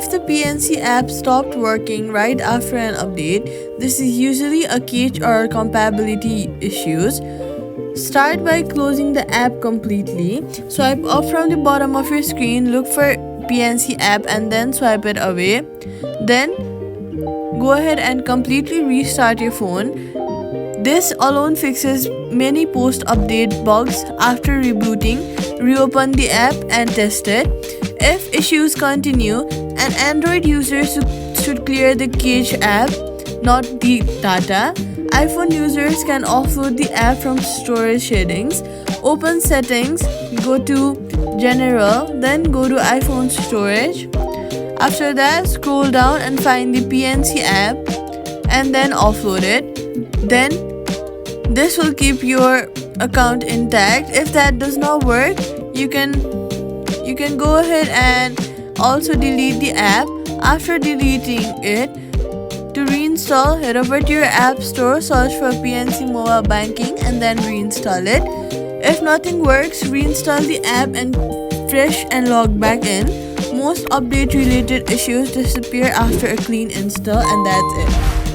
If the PNC app stopped working right after an update, this is usually a cache or compatibility issues. Start by closing the app completely. Swipe up from the bottom of your screen, look for PNC app and then swipe it away. Then go ahead and completely restart your phone. This alone fixes many post-update bugs. After rebooting, reopen the app and test it. If issues continue, an Android user should clear the cache app, not the data. iPhone users can offload the app from storage settings. Open settings, go to general, then go to iPhone storage. After that, scroll down and find the PNC app and then offload it. Then this will keep your account intact. If that does not work, you can go ahead and also delete the app. After deleting it, to reinstall, head over to your app store, search for PNC mobile banking and then reinstall it. If nothing works, reinstall the app and refresh and log back in. Most update related issues disappear after a clean install, and that's it.